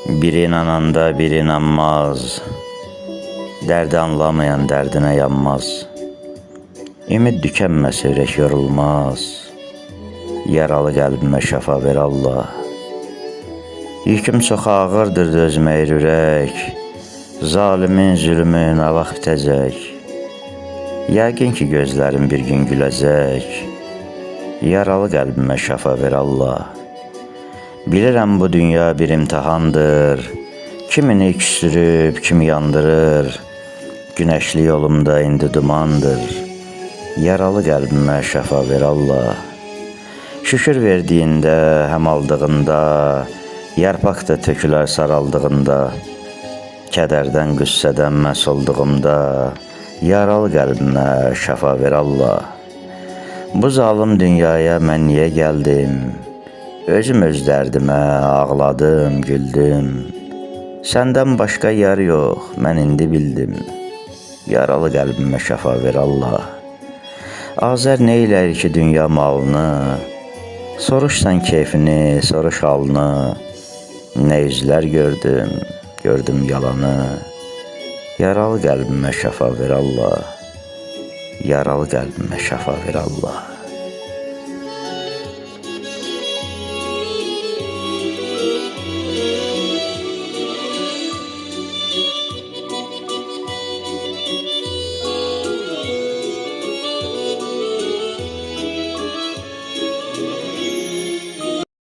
Bir inananda bir inanmaz, derdi anlamayan derdine yanmaz. Ümid tükenməz, ürək yorulmaz, yaralı qəlbimə şəfa ver Allah. Yüküm çox ağırdır dözməyir ürək, zalimin zülmü nə vaxt bitəcək? Yəqin ki gözlərim bir gün güləcək, yaralı qəlbimə şəfa ver Allah. Bilirəm bu dünya bir imtihandır, kimini küsürüb, kimi yandırır. Günəşli yolumda indi dumandır, yaralı qəlbimə şəfa ver Allah. Şükür verdiyində, həm aldığında, yarpaq da tökülər saraldığında, kədərdən, qüssədən məhs olduğumda, yaralı qəlbimə şəfa ver Allah. Bu zalım dünyaya mən niyə gəldim? Özüm öz dərdimə ağladım, güldüm. Səndən başqa yar yox, mən indi bildim. Yaralı qəlbimə şəfa ver Allah. Azər neylər ki dünya malını, soruşsan keyfini, soruş halını. Nə üzlər gördüm, gördüm yalanı. Yaralı qəlbimə şəfa ver Allah. Yaralı qəlbimə şəfa ver Allah.